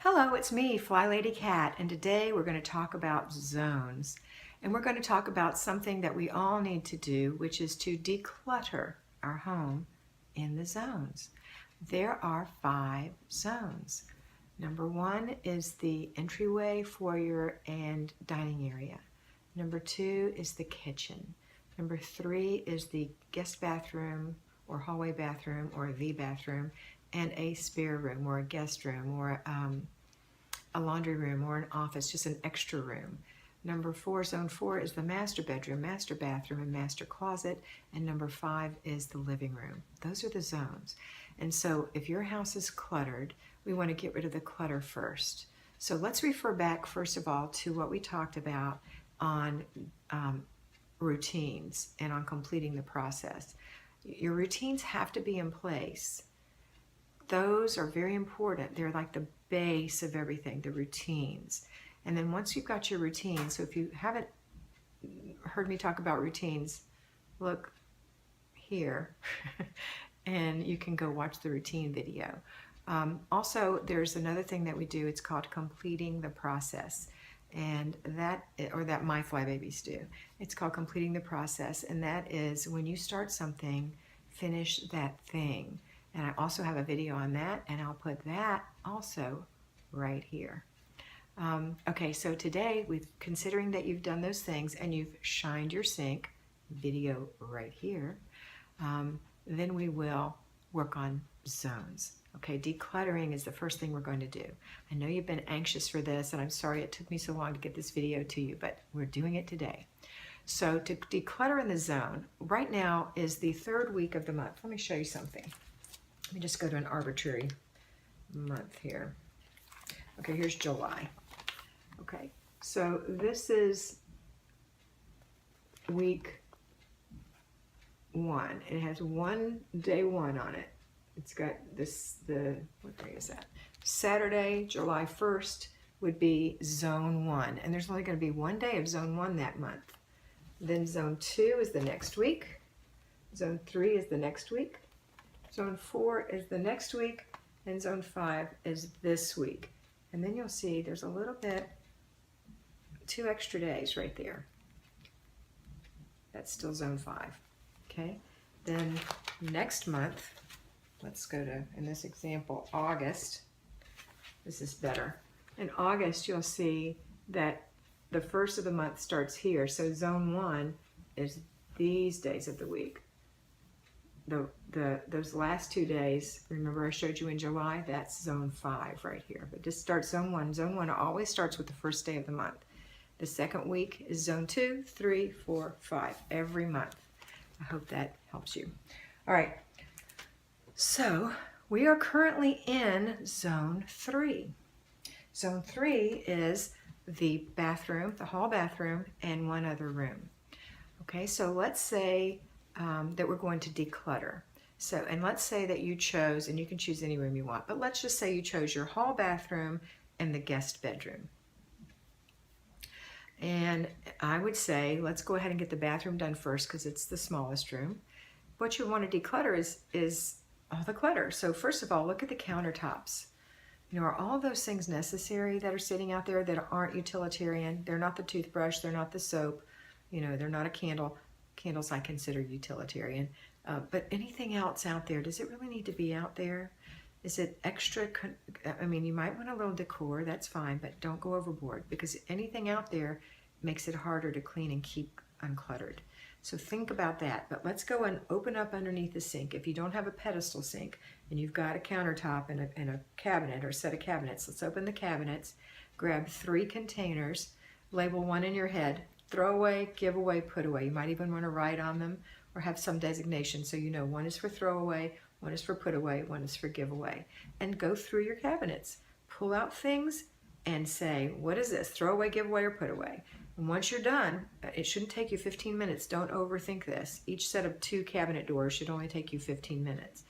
Hello, it's me, FlyLady Kat, and today we're going to talk about zones. And we're going to talk about something that we all need to do, which is to declutter our home in the zones. There are 5 zones. Number 1 is the entryway, foyer, and dining area. Number 2 is the kitchen. Number 3 is the guest bathroom or hallway bathroom or the bathroom, and a spare room or a guest room or a laundry room or an office, just an extra room. Number 4, zone 4 is the master bedroom, master bathroom, and master closet. And number 5 is the living room. Those are the zones. And so if your house is cluttered, we want to get rid of the clutter first. So let's refer back first of all to what we talked about on routines and on completing the process. Your routines have to be in place. Those are very important. They're like the base of everything, the routines. And then once you've got your routines, so if you haven't heard me talk about routines, look here and you can go watch the routine video. Also, there's another thing that we do. It's called completing the process. And that my fly babies do. It's called completing the process. And that is when you start something, finish that thing. And I also have a video on that, and I'll put that also right here. Okay, so today, considering that you've done those things and you've shined your sink, video right here, then we will work on zones. Okay, decluttering is the first thing we're going to do. I know you've been anxious for this, and I'm sorry it took me so long to get this video to you, but we're doing it today. So to declutter in the zone, right now is the 3rd week of the month. Let me show you something. Let me just go to an arbitrary month here. Okay, here's July. Okay, so this is week 1. It has day 1 on it. It's got what day is that? Saturday, July 1st would be zone 1. And there's only going to be 1 day of zone 1 that month. Then zone 2 is the next week. Zone 3 is the next week. Zone 4 is the next week. And zone 5 is this week. And then you'll see there's a little bit, 2 extra days right there. That's still zone 5. Okay. Then next month, let's go to, in this example, August. This is better. In August, you'll see that the 1st of the month starts here. So zone 1 is these days of the week. Those last 2 days, remember I showed you in July, that's zone 5 right here. But just start zone 1. Zone 1 always starts with the 1st day of the month. The 2nd week is zone 2, 3, 4, 5, every month. I hope that helps you. All right. So we are currently in zone 3. Zone 3 is the bathroom, the hall bathroom, and 1 other room. Okay, so let's say that we're going to declutter. So, and let's say that you chose, and you can choose any room you want, but let's just say you chose your hall bathroom and the guest bedroom. And I would say, let's go ahead and get the bathroom done first because it's the smallest room. What you want to declutter is all the clutter. So first of all, look at the countertops. You know, are all those things necessary that are sitting out there that aren't utilitarian? They're not the toothbrush, they're not the soap, you know, they're not a candle. Candles I consider utilitarian. But anything else out there, does it really need to be out there? Is it extra? I mean, you might want a little decor, that's fine, but don't go overboard because anything out there makes it harder to clean and keep uncluttered. So think about that. But let's go and open up underneath the sink. If you don't have a pedestal sink and you've got a countertop and a cabinet or a set of cabinets, let's open the cabinets, grab 3 containers, label 1 in your head, throw away, give away, put away. You might even want to write on them or have some designation so you know 1 is for throw away, 1 is for put away, 1 is for give away. And go through your cabinets. Pull out things and say, what is this? Throw away, give away, or put away. And once you're done, it shouldn't take you 15 minutes. Don't overthink this. Each set of 2 cabinet doors should only take you 15 minutes.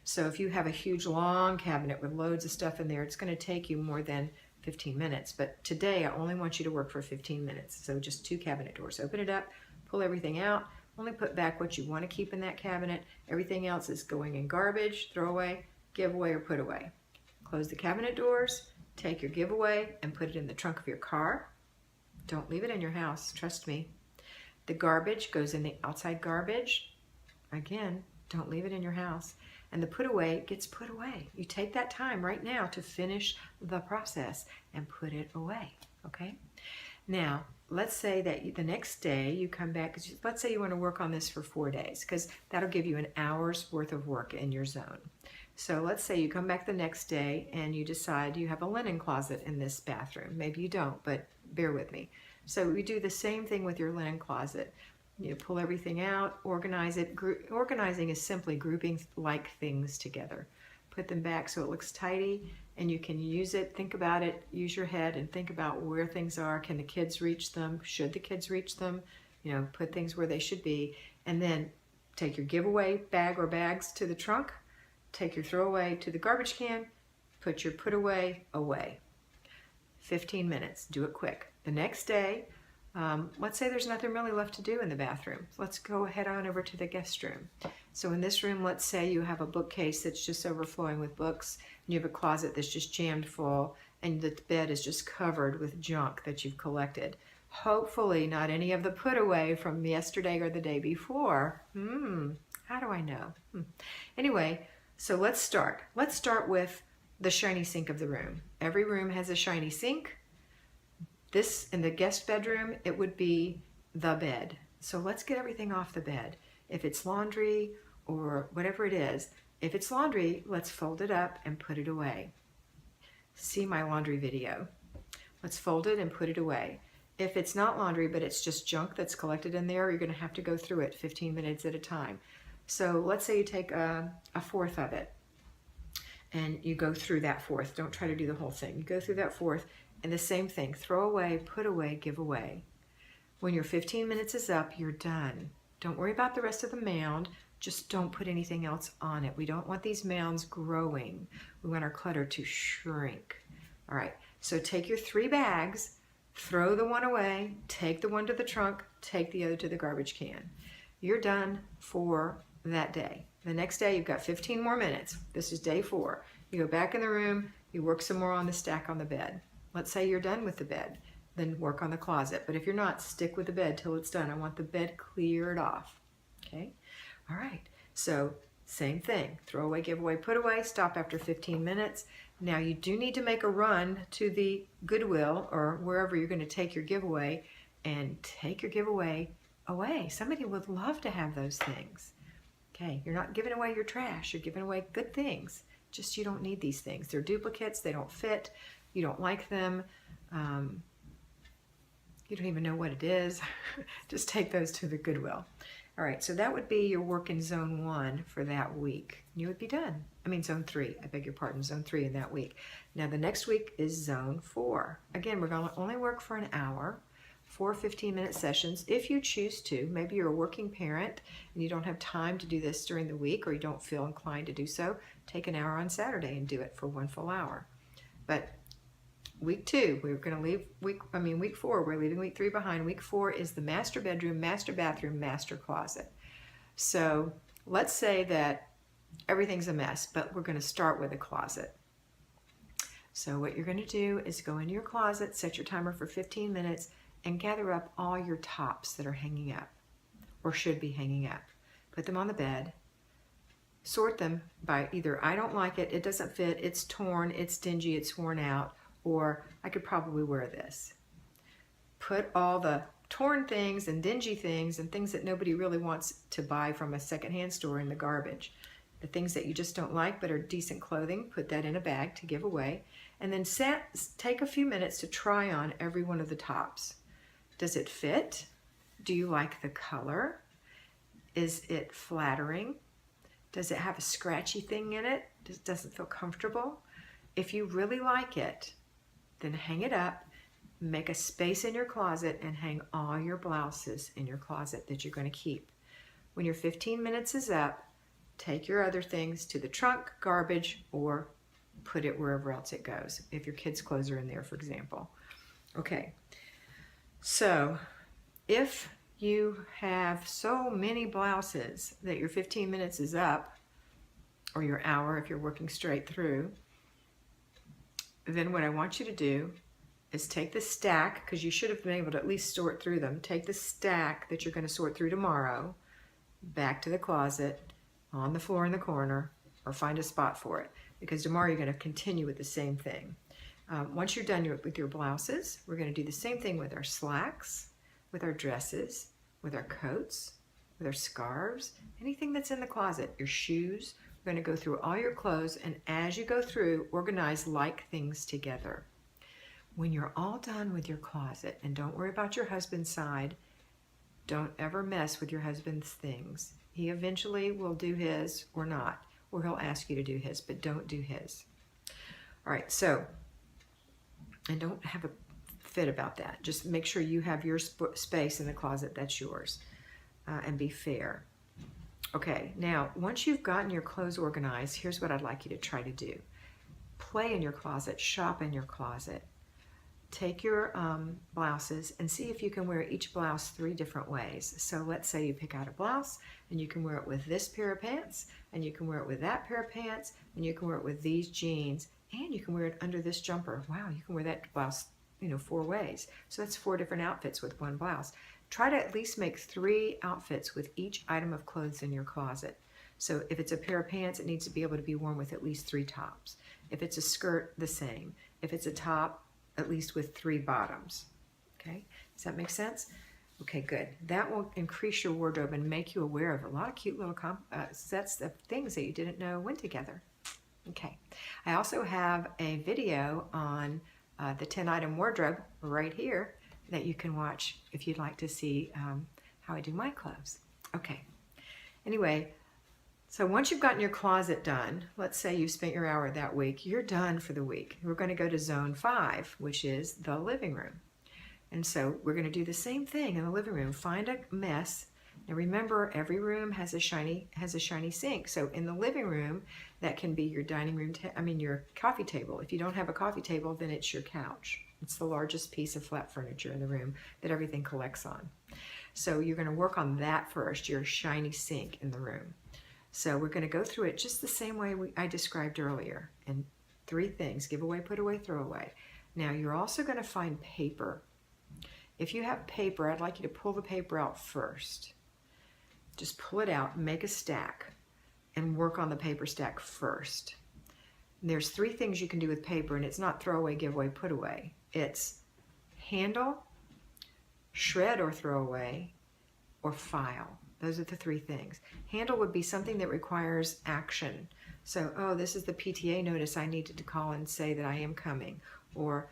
So if you have a huge long cabinet with loads of stuff in there, it's going to take you more than 15 minutes. But today, I only want you to work for 15 minutes. So just 2 cabinet doors. Open it up, pull everything out, only put back what you want to keep in that cabinet. Everything else is going in garbage, throw away, give away, or put away. Close the cabinet doors, Take your giveaway and put it in the trunk of your car. Don't leave it in your house, trust me. The garbage goes in the outside garbage. Again, don't leave it in your house. And the put away gets put away. You take that time right now to finish the process and put it away, okay? Now, let's say that the next day you come back, let's say you want to work on this for 4 days, because that'll give you an hour's worth of work in your zone. So let's say you come back the next day and you decide you have a linen closet in this bathroom. Maybe you don't, but bear with me. So we do the same thing with your linen closet. You pull everything out, organize it. Organizing is simply grouping like things together. Put them back so it looks tidy, and you can use it, think about it, use your head and think about where things are. Can the kids reach them? Should the kids reach them? You know, put things where they should be, and then take your giveaway bag or bags to the trunk, take your throwaway to the garbage can, put your put away away. 15 minutes, do it quick. The next day, let's say there's nothing really left to do in the bathroom. Let's go head on over to the guest room. So in this room, let's say you have a bookcase that's just overflowing with books, and you have a closet that's just jammed full, and the bed is just covered with junk that you've collected. Hopefully not any of the put away from yesterday or the day before. How do I know? Anyway, so let's start. Let's start with the shiny sink of the room. Every room has a shiny sink. This, in the guest bedroom, it would be the bed. So let's get everything off the bed. If it's laundry or whatever it is, if it's laundry, let's fold it up and put it away. See my laundry video. Let's fold it and put it away. If it's not laundry, but it's just junk that's collected in there, you're going to have to go through it 15 minutes at a time. So let's say you take a fourth of it and you go through that fourth. Don't try to do the whole thing. You go through that fourth, and the same thing, throw away, put away, give away. When your 15 minutes is up, you're done. Don't worry about the rest of the mound. Just don't put anything else on it. We don't want these mounds growing. We want our clutter to shrink. All right, so take your 3 bags, throw the one away, take the one to the trunk, take the other to the garbage can. You're done for that day. The next day, you've got 15 more minutes. This is day 4. You go back in the room, you work some more on the stack on the bed. Let's say you're done with the bed, then work on the closet. But if you're not, stick with the bed till it's done. I want the bed cleared off, okay? All right, so same thing. Throw away, give away, put away, stop after 15 minutes. Now you do need to make a run to the Goodwill or wherever you're gonna take your giveaway and take your giveaway away. Somebody would love to have those things. Okay, you're not giving away your trash, you're giving away good things. Just you don't need these things. They're duplicates, they don't fit, you don't like them, you don't even know what it is. Just take those to the Goodwill. All right, so that would be your work in zone 1 for that week. You would be done. I mean zone 3, I beg your pardon, zone 3 in that week. Now the next week is zone 4. Again, we're gonna only work for an hour. 4 15-minute sessions if you choose to. Maybe you're a working parent and you don't have time to do this during the week, or you don't feel inclined to do so. Take an hour on Saturday and do it for 1 full hour. But week 2, we're going to leave week 4, we're leaving week 3 behind. Week 4 is the master bedroom, master bathroom, master closet. So let's say that everything's a mess, but we're going to start with a closet. So what you're going to do is go into your closet, set your timer for 15 minutes, and gather up all your tops that are hanging up or should be hanging up. Put them on the bed. Sort them by either I don't like it, it doesn't fit, it's torn, it's dingy, it's worn out, or I could probably wear this. Put all the torn things and dingy things and things that nobody really wants to buy from a secondhand store in the garbage. The things that you just don't like but are decent clothing, put that in a bag to give away. And then take a few minutes to try on every one of the tops. Does it fit? Do you like the color? Is it flattering? Does it have a scratchy thing in it? Does it feel comfortable? If you really like it, then hang it up, make a space in your closet, and hang all your blouses in your closet that you're going to keep. When your 15 minutes is up, take your other things to the trunk, garbage, or put it wherever else it goes. If your kids' clothes are in there, for example. Okay. So if you have so many blouses that your 15 minutes is up, or your hour if you're working straight through, then what I want you to do is take the stack, because you should have been able to at least sort through them. Take the stack that you're going to sort through tomorrow back to the closet, on the floor in the corner, or find a spot for it, because tomorrow you're going to continue with the same thing. Once you're done with your blouses, we're going to do the same thing with our slacks, with our dresses, with our coats, with our scarves, anything that's in the closet, your shoes. We're going to go through all your clothes, and as you go through, organize like things together. When you're all done with your closet, and don't worry about your husband's side, don't ever mess with your husband's things. He eventually will do his or not, or he'll ask you to do his, but don't do his. All right, so, and don't have a fit about that. Just make sure you have your space in the closet that's yours, and be fair. Okay, now, once you've gotten your clothes organized, here's what I'd like you to try to do. Play in your closet, shop in your closet. Take your blouses and see if you can wear each blouse 3 different ways. So let's say you pick out a blouse and you can wear it with this pair of pants, and you can wear it with that pair of pants, and you can wear it with these jeans, and you can wear it under this jumper. Wow, you can wear that blouse, 4 ways. So that's 4 different outfits with one blouse. Try to at least make 3 outfits with each item of clothes in your closet. So if it's a pair of pants, it needs to be able to be worn with at least 3 tops. If it's a skirt, the same. If it's a top, at least with 3 bottoms. Okay, does that make sense? Okay, good. That will increase your wardrobe and make you aware of a lot of cute little sets of things that you didn't know went together. Okay, I also have a video on the 10-item wardrobe right here that you can watch if you'd like to see how I do my clothes. Okay, anyway, so once you've gotten your closet done, let's say you spent your hour that week, you're done for the week. We're going to go to zone 5, which is the living room. And so we're going to do the same thing in the living room. Find a mess. Now remember, every room has a shiny sink. So in the living room, that can be your dining room, your coffee table. If you don't have a coffee table, then it's your couch. It's the largest piece of flat furniture in the room that everything collects on. So you're going to work on that first, your shiny sink in the room. So we're going to go through it just the same way I described earlier. And 3 things: give away, put away, throw away. Now you're also going to find paper. If you have paper, I'd like you to pull the paper out first. Just pull it out, make a stack, and work on the paper stack first. And there's 3 things you can do with paper, and it's not throw away, give away, put away. It's handle, shred or throw away, or file. Those are the 3 things. Handle would be something that requires action. So, oh, this is the PTA notice I needed to call and say that I am coming. Or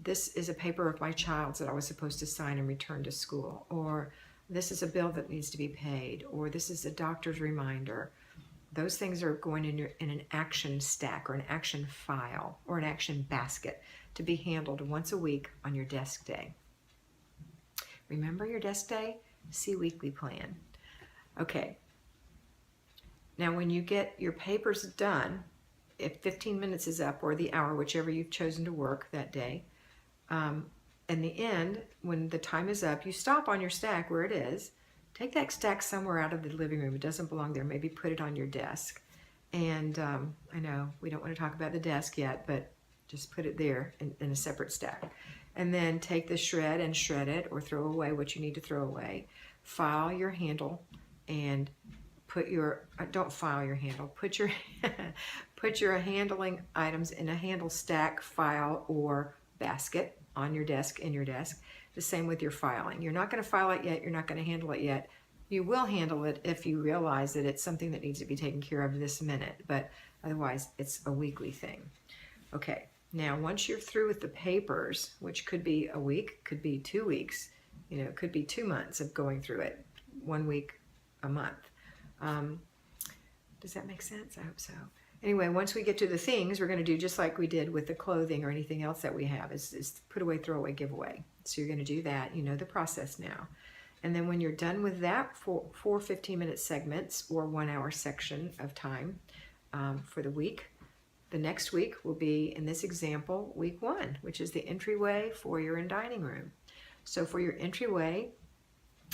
this is a paper of my child's that I was supposed to sign and return to school. Or this is a bill that needs to be paid. Or this is a doctor's reminder. Those things are going in an action stack or an action file or an action basket to be handled once a week on your desk day. Remember your desk day? See weekly plan. Okay. Now when you get your papers done, if 15 minutes is up or the hour, whichever you've chosen to work that day, in the end, when the time is up, you stop on your stack where it is. Take that stack somewhere out of the living room. It doesn't belong there.Maybe put it on your desk. And I know we don't want to talk about the desk yet, but just put it there in a separate stack. And then take the shred and shred it or throw away what you need to throw away. File your handle and put your, don't file your handle, put your handling items in a handle stack, file, or basket on your desk, in your desk. The same with your filing. You're not going to file it yet. You're not going to handle it yet. You will handle it if you realize that it's something that needs to be taken care of this minute, but otherwise it's a weekly thing. Okay, now once you're through with the papers, which could be a week, could be 2 weeks, it could be 2 months of going through it, 1 week, a month. Does that make sense? I hope so. Anyway, once we get to the things, we're going to do just like we did with the clothing or anything else that we have, is put away, throw away, give away. So you're going to do that. You know the process now. And then when you're done with that, for 15-minute segments or 1 hour section of time for the week, the next week will be, in this example, week 1, which is the entryway, foyer, and dining room. So for your entryway,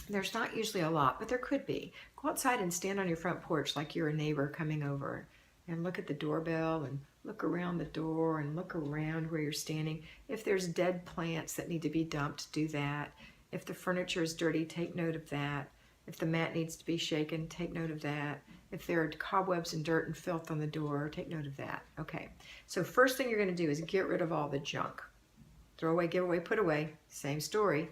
there's not usually a lot, but there could be. Go outside and stand on your front porch like you're a neighbor coming over and look at the doorbell and look around the door and look around where you're standing. If there's dead plants that need to be dumped, do that. If the furniture is dirty, take note of that. If the mat needs to be shaken, take note of that. If there are cobwebs and dirt and filth on the door, take note of that. Okay, so first thing you're going to do is get rid of all the junk. Throw away, give away, put away, same story.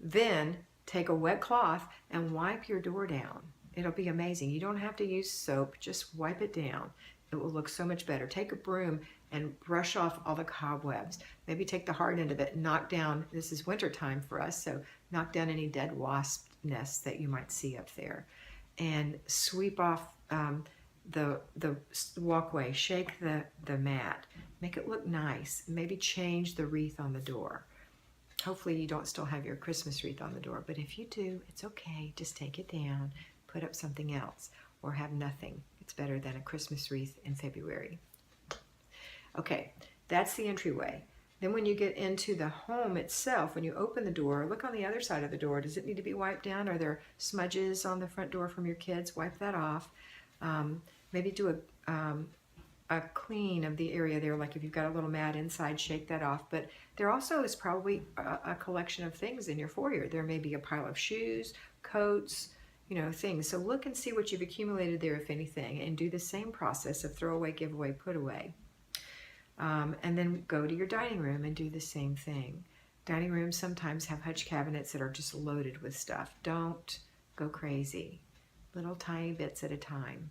Then take a wet cloth and wipe your door down. It'll be amazing. You don't have to use soap, just wipe it down. It will look so much better. Take a broom and brush off all the cobwebs. Maybe take the hard end of it, knock down, this is winter time for us, so knock down any dead wasp nests that you might see up there. And sweep off the walkway, shake the mat, make it look nice. Maybe change the wreath on the door. Hopefully you don't still have your Christmas wreath on the door, but if you do, it's okay. Just take it down, put up something else, or have nothing. It's better than a Christmas wreath in February. Okay, that's the entryway. Then when you get into the home itself, when you open the door, look on the other side of the door. Does it need to be wiped down? Are there smudges on the front door from your kids? Wipe that off. Maybe do a clean of the area there, like if you've got a little mat inside, shake that off. But there also is probably a collection of things in your foyer. There may be a pile of shoes, coats, you know, things. So look and see what you've accumulated there, if anything, and do the same process of throw away, give away, put away. And then go to your dining room and do the same thing. Dining rooms sometimes have hutch cabinets that are just loaded with stuff. Don't go crazy. Little tiny bits at a time.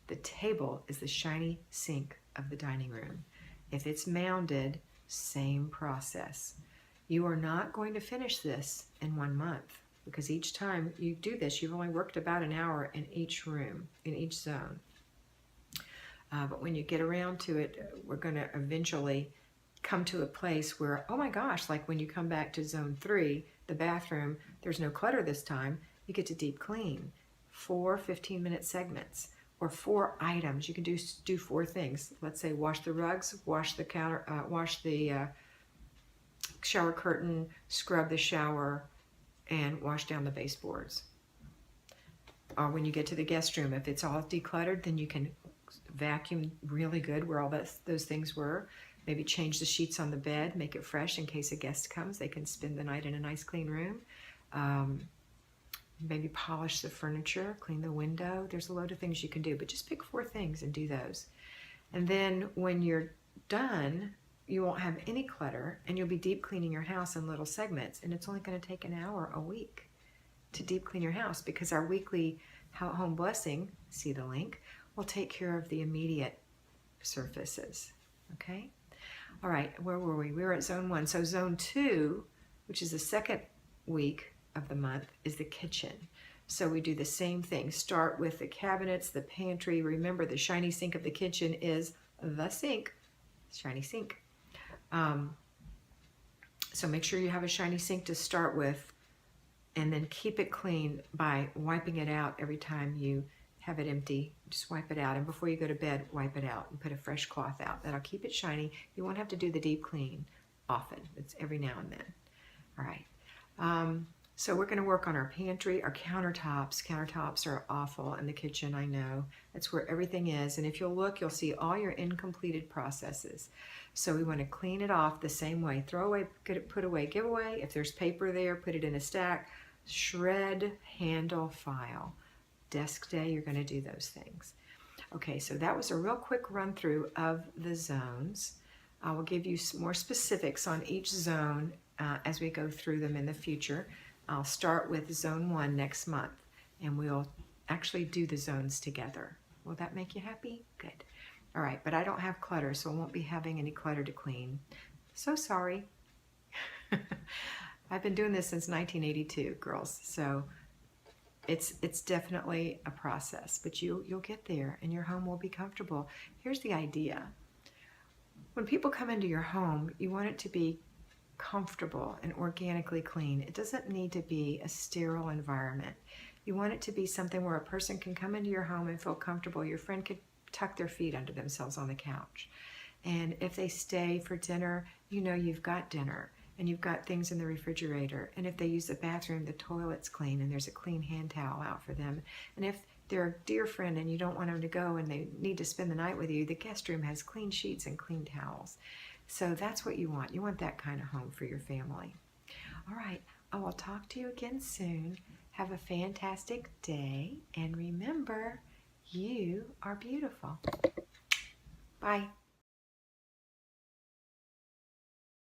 The table is the shiny sink of the dining room. If it's mounded, same process. You are not going to finish this in 1 month, because each time you do this, you've only worked about an hour in each room, in each zone. But when you get around to it, we're going to eventually come to a place where, oh my gosh, like when you come back to zone 3, the bathroom, there's no clutter this time, you get to deep clean. 4 15-minute segments, or 4 items. You can do 4 things. Let's say wash the rugs, wash the counter, wash the shower curtain, scrub the shower, and wash down the baseboards. Or when you get to the guest room, if it's all decluttered, then you can vacuum really good where all those things were. Maybe change the sheets on the bed, make it fresh in case a guest comes. They can spend the night in a nice clean room. Maybe polish the furniture, clean the window. There's a load of things you can do, but just pick 4 things and do those. And then when you're done, you won't have any clutter, and you'll be deep cleaning your house in little segments, and it's only going to take an hour a week to deep clean your house, because our weekly home blessing, see the link, will take care of the immediate surfaces. Okay? All right, where were we? We were at zone 1. So zone 2, which is the second week of the month, is the kitchen. So we do the same thing. Start with the cabinets, the pantry. Remember, the shiny sink of the kitchen is the sink. Shiny sink. So make sure you have a shiny sink to start with, and then keep it clean by wiping it out every time you have it empty. Just wipe it out, and before you go to bed, wipe it out and put a fresh cloth out. That'll keep it shiny. You won't have to do the deep clean often. It's every now and then. All right. So we're going to work on our pantry, our countertops. Countertops are awful in the kitchen, I know. That's where everything is. And if you'll look, you'll see all your incompleted processes. So we want to clean it off the same way. Throw away, put away, give away. If there's paper there, put it in a stack. Shred, handle, file. Desk day, you're going to do those things. Okay, so that was a real quick run through of the zones. I will give you some more specifics on each zone as we go through them in the future. I'll start with zone 1 next month, and we'll actually do the zones together. Will that make you happy? Good. All right, but I don't have clutter, so I won't be having any clutter to clean. So sorry. I've been doing this since 1982, girls, so it's definitely a process, but you'll get there, and your home will be comfortable. Here's the idea. When people come into your home, you want it to be comfortable and organically clean. It doesn't need to be a sterile environment. You want it to be something where a person can come into your home and feel comfortable. Your friend could tuck their feet under themselves on the couch. And if they stay for dinner, you know you've got dinner and you've got things in the refrigerator. And if they use the bathroom, the toilet's clean and there's a clean hand towel out for them. And if they're a dear friend and you don't want them to go and they need to spend the night with you, the guest room has clean sheets and clean towels. So that's what you want. You want that kind of home for your family. All right, I will talk to you again soon. Have a fantastic day, and remember, you are beautiful. Bye.